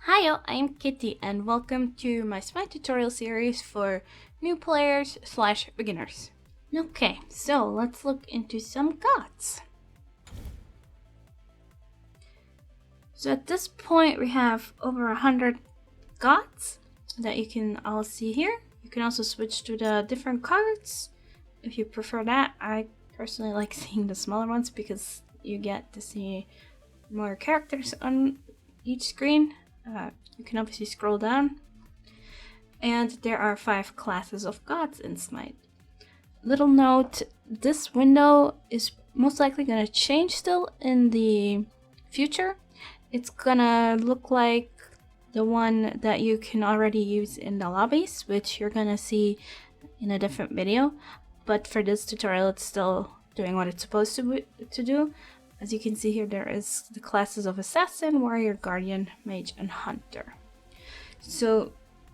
Hi, I'm Kitty and welcome to my SMITE tutorial series for new players / beginners. Okay, so let's look into some gods. So at this point we have over 100 gods that you can all see here. You can also switch to the different cards if you prefer that. I personally like seeing the smaller ones because you get to see more characters on each screen. You can obviously scroll down. And there are 5 classes of gods in SMITE. Little note, this window is most likely going to change still in the future. It's gonna look like the one that you can already use in the lobbies, which you're gonna see in a different video. But for this tutorial, it's still doing what it's supposed to do. As you can see here, there is the classes of Assassin, Warrior, Guardian, Mage, and Hunter. So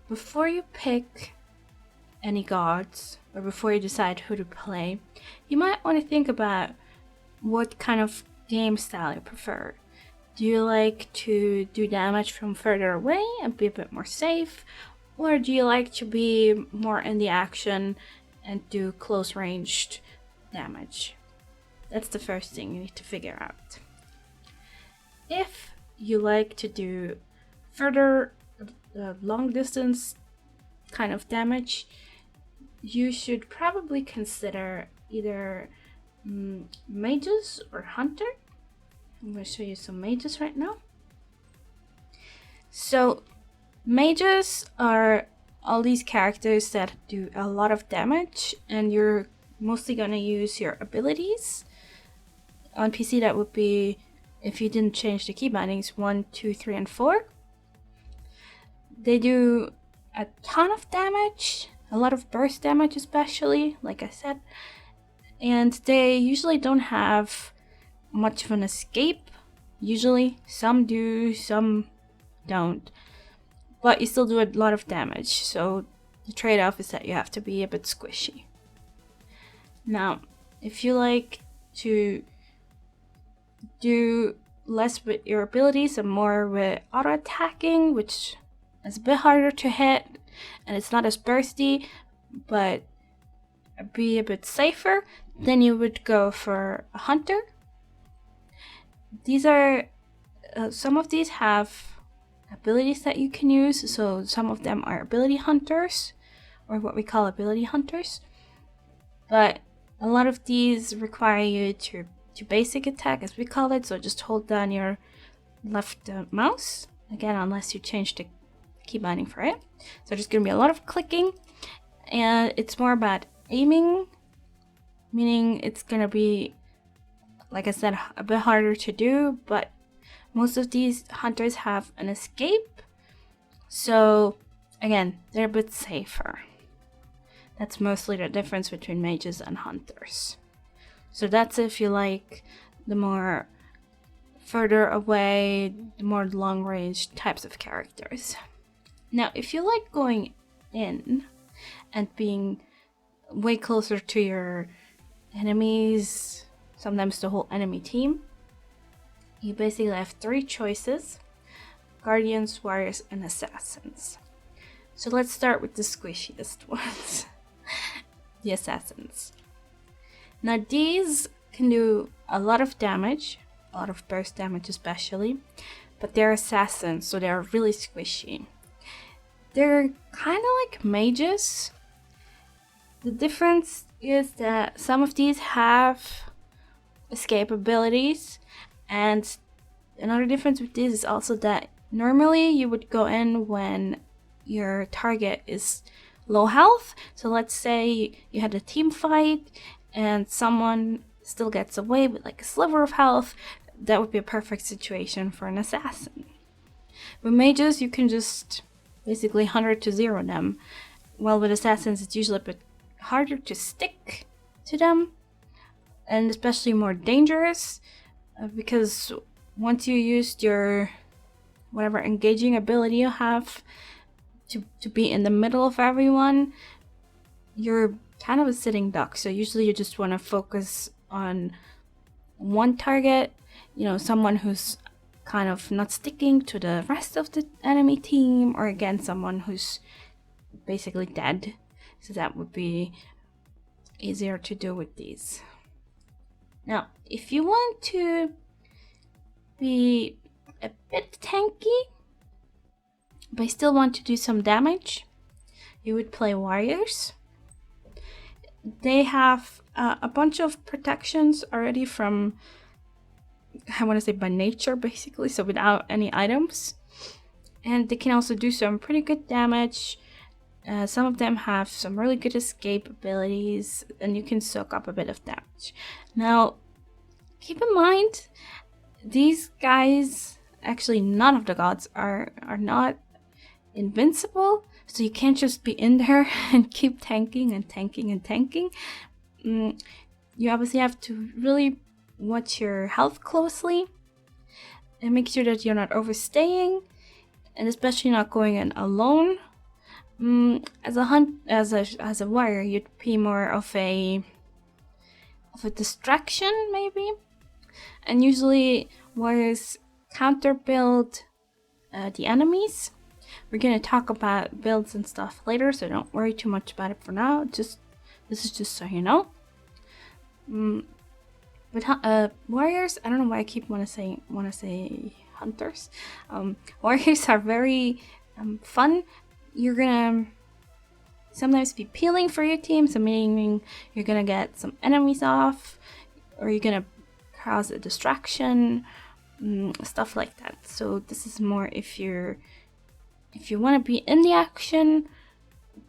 before you pick any gods, or before you decide who to play, you might want to think about what kind of game style you prefer. Do you like to do damage from further away and be a bit more safe? Or do you like to be more in the action and do close ranged damage? That's the first thing you need to figure out. If you like to do further long distance kind of damage, you should probably consider either mages or hunter. I'm going to show you some mages right now. So mages are all these characters that do a lot of damage, and you're mostly going to use your abilities. On PC, that would be, if you didn't change the key bindings, 1, 2, 3, and 4. They do a ton of damage, a lot of burst damage especially, like I said. And they usually don't have much of an escape. Usually, some do, some don't. But you still do a lot of damage, so the trade-off is that you have to be a bit squishy. Now, if you like to do less with your abilities and more with auto-attacking, which is a bit harder to hit, and it's not as bursty, but be a bit safer, then you would go for a hunter. These are some of these have abilities that you can use, so some of them are ability hunters, or what we call ability hunters, but a lot of these require you to basic attack, as we call it, so just hold down your left mouse, again, unless you change the key binding for it. So there's going to be a lot of clicking, and it's more about aiming, meaning it's going to be, like I said, a bit harder to do, but most of these hunters have an escape, so again, they're a bit safer. That's mostly the difference between mages and hunters. So that's if you like the more further away, the more long range types of characters. Now, if you like going in and being way closer to your enemies, sometimes the whole enemy team, you basically have 3 choices: Guardians, Warriors, and Assassins. So let's start with the squishiest ones. The Assassins. Now these can do a lot of damage, a lot of burst damage especially, but they're assassins, so they're really squishy. They're kind of like mages. The difference is that some of these have escape abilities, and another difference with these is also that normally you would go in when your target is low health. So let's say you had a team fight and someone still gets away with like a sliver of health. That would be a perfect situation for an assassin. With mages, you can just basically 100 to 0 them, while with assassins it's usually a bit harder to stick to them, and especially more dangerous, because once you used your whatever engaging ability you have to be in the middle of everyone, you're kind of a sitting duck. So usually you just want to focus on one target, someone who's kind of not sticking to the rest of the enemy team, or again someone who's basically dead. So that would be easier to do with these. Now, if you want to be a bit tanky, but still want to do some damage, you would play warriors. They have a bunch of protections already from, I want to say by nature basically, so without any items. And they can also do some pretty good damage. Some of them have some really good escape abilities, and you can soak up a bit of damage. Now, keep in mind, these guys, actually none of the gods are not invincible, so you can't just be in there and keep tanking and tanking and tanking. You obviously have to really watch your health closely and make sure that you're not overstaying, and especially not going in alone. As a warrior, you'd be more of a distraction maybe, and usually warriors counter build the enemies. We're gonna talk about builds and stuff later, so don't worry too much about it for now. This is just so you know. But warriors, I don't know why I keep want to say hunters. Warriors are very fun. You're gonna sometimes be peeling for your team, so meaning you're gonna get some enemies off, or you're gonna cause a distraction, stuff like that. So this is more if you want to be in the action,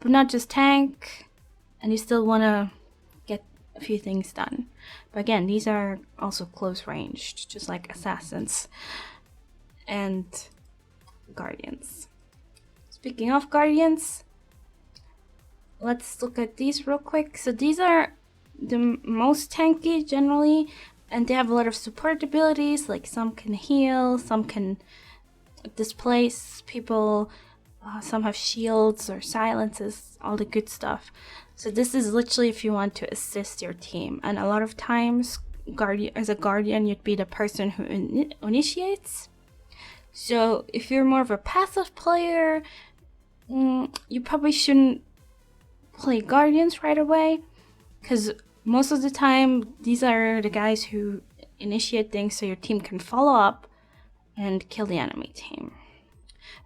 but not just tank, and you still want to get a few things done. But again, these are also close ranged, just like assassins and guardians. Speaking of guardians, let's look at these real quick. So these are the most tanky generally, and they have a lot of support abilities, like some can heal, some can displace people, some have shields or silences, all the good stuff. So this is literally if you want to assist your team, and a lot of times as a guardian you'd be the person who initiates. So if you're more of a passive player, you probably shouldn't play guardians right away, because most of the time these are the guys who initiate things so your team can follow up and kill the enemy team.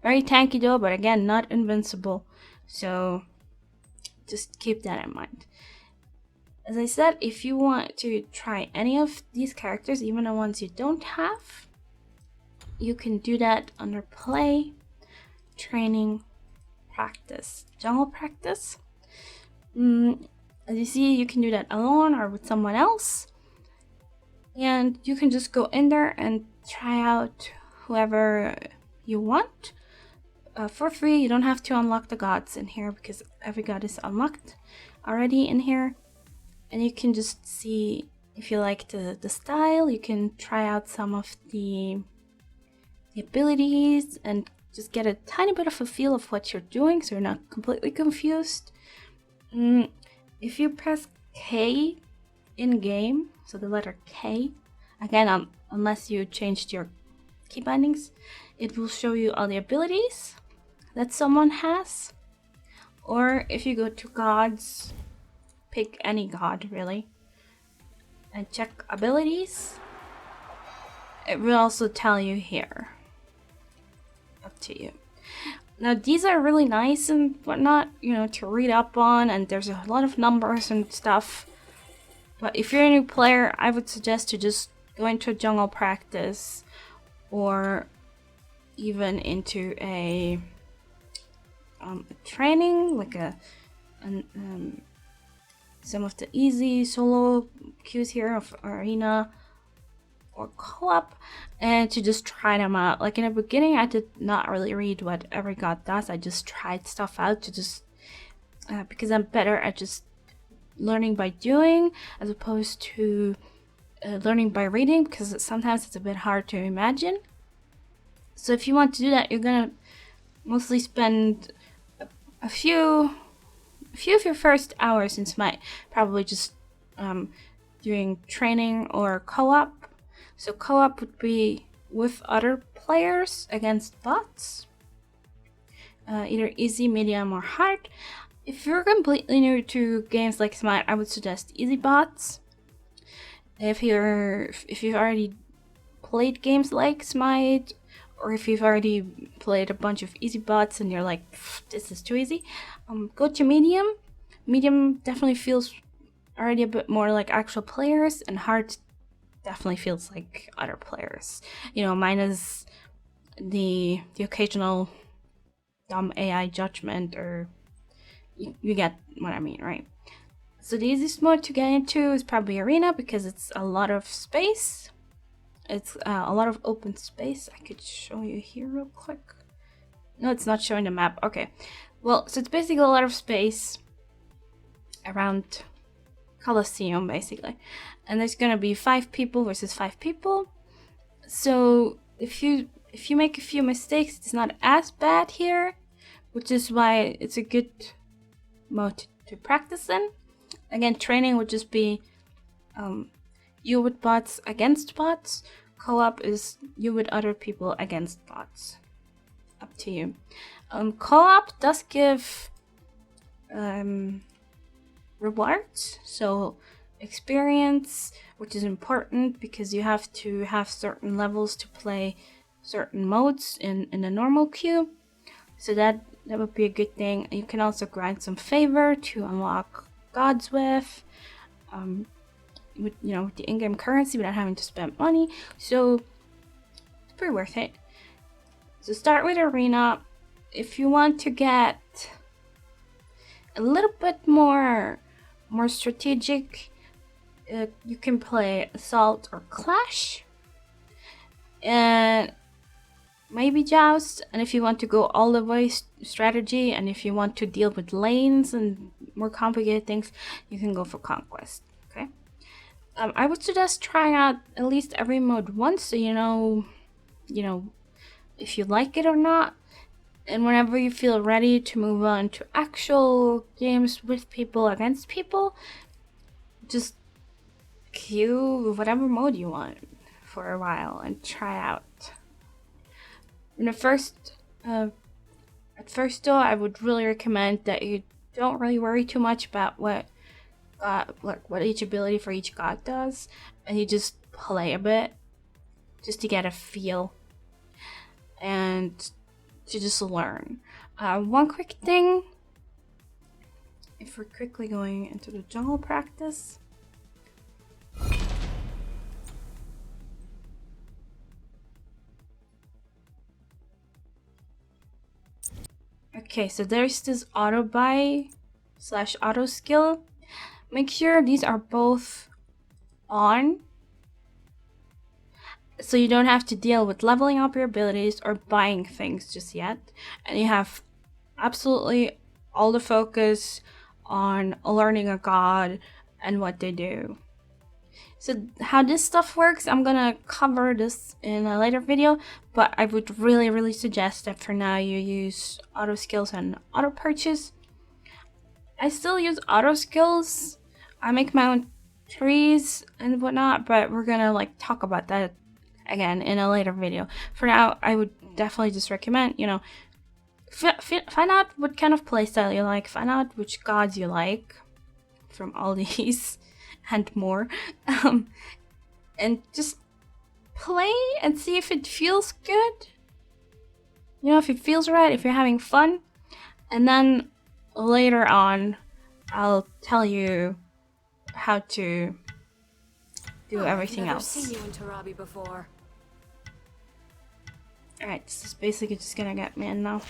Very tanky though, but again, not invincible, so just keep that in mind. As I said, if you want to try any of these characters, even the ones you don't have, you can do that under Play, Training, Practice, Jungle Practice. As you see, you can do that alone or with someone else, and you can just go in there and try out whoever you want for free. You don't have to unlock the gods in here, because every god is unlocked already in here, and you can just see if you like the style. You can try out some of the abilities and just get a tiny bit of a feel of what you're doing, so you're not completely confused. If you press K in game, so the letter K, again, unless you changed your key bindings, it will show you all the abilities that someone has. Or if you go to gods, pick any god really, and check abilities, it will also tell you here. Up to you. Now these are really nice and whatnot, to read up on, and there's a lot of numbers and stuff. But if you're a new player, I would suggest to just go into a jungle practice, or even into a training, like some of the easy solo queues here of arena or co-op, and to just try them out. Like in the beginning, I did not really read what every god does. I just tried stuff out to just because I'm better at just learning by doing as opposed to learning by reading, because sometimes it's a bit hard to imagine. So if you want to do that, you're gonna mostly spend a few of your first hours in SMITE probably just doing training or co-op. So co-op would be with other players against bots. Either easy, medium, or hard. If you're completely new to games like SMITE, I would suggest easy bots. If you've already played games like SMITE, or if you've already played a bunch of easy bots and you're like, this is too easy, go to medium. Medium definitely feels already a bit more like actual players, and hard definitely feels like other players. You know, minus the occasional dumb AI judgment, or you get what I mean, right? So the easiest mode to get into is probably Arena, because it's a lot of space. It's a lot of open space. I could show you here real quick. No, it's not showing the map. Okay. Well, so it's basically a lot of space around Colosseum, basically. And there's gonna be 5 people versus 5 people. So if you make a few mistakes, it's not as bad here, which is why it's a good mode to practice in. Again, training would just be you with bots against bots. Co-op is you with other people against bots. Up to you. Co-op does give rewards, so experience, which is important because you have to have certain levels to play certain modes in the normal queue. So that would be a good thing. You can also grind some favor to unlock gods with the in-game currency without having to spend money. So it's pretty worth it. So start with Arena. If you want to get a little bit more strategic, you can play Assault or Clash, and maybe Joust. And if you want to go all the way strategy, and if you want to deal with lanes and more complicated things, you can go for Conquest. Okay. I would suggest trying out at least every mode once, so you know if you like it or not. And whenever you feel ready to move on to actual games with people against people, just queue whatever mode you want for a while and try out. In at first though, I would really recommend that you don't really worry too much about what each ability for each god does, and you just play a bit just to get a feel and to just learn. One quick thing, if we're quickly going into the jungle practice. Okay, so there's this auto buy / auto skill. Make sure these are both on, so you don't have to deal with leveling up your abilities or buying things just yet. And you have absolutely all the focus on learning a god and what they do. So how this stuff works, I'm gonna cover this in a later video, but I would really suggest that for now you use auto skills and auto purchase. I still use auto skills. I make my own trees and whatnot, but we're gonna talk about that again in a later video. For now, I would definitely just recommend, find out what kind of playstyle you like, find out which gods you like from all these and more, and just play and see if it feels good. If it feels right, if you're having fun, and then later on, I'll tell you how to do everything else. I've never seen you in Tarabi before. Alright, this is basically just gonna get me in now.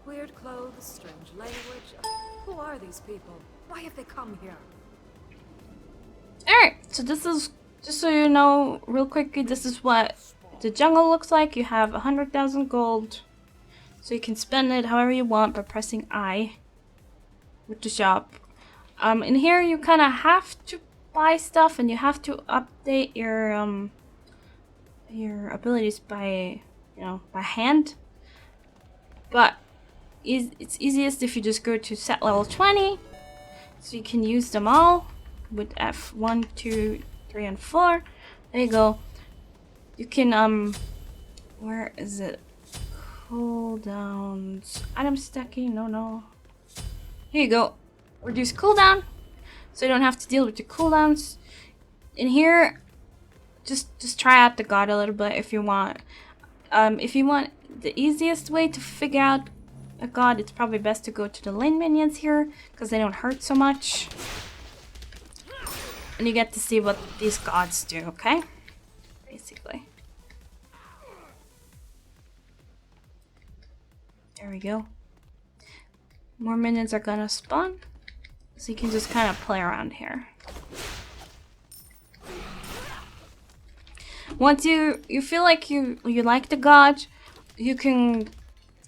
Weird clothes, strange language. Who are these people? Why have they come here? Alright, so this is, just so you know real quickly, this is what the jungle looks like. You have 100,000 gold, so you can spend it however you want by pressing I with the shop. In here you kind of have to buy stuff, and you have to update your abilities by by hand. But it's easiest if you just go to set level 20, so you can use them all with F1, 2, 3, and 4. There you go. You can where is it? Cooldowns. Item stacking. No. Here you go. Reduce cooldown, so you don't have to deal with your cooldowns. In here, just try out the god a little bit if you want. If you want the easiest way to figure out a god, it's probably best to go to the lane minions here, because they don't hurt so much. And you get to see what these gods do, okay? Basically. There we go. More minions are gonna spawn, so you can just kind of play around here. Once you feel like you like the god, you can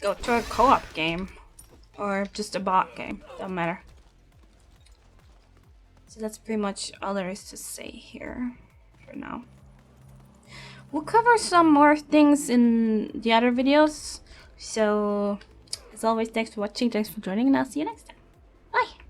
go to a co-op game or just a bot game. Doesn't matter. So that's pretty much all there is to say here for now. We'll cover some more things in the other videos. So as always, thanks for watching, thanks for joining, and I'll see you next time. Bye!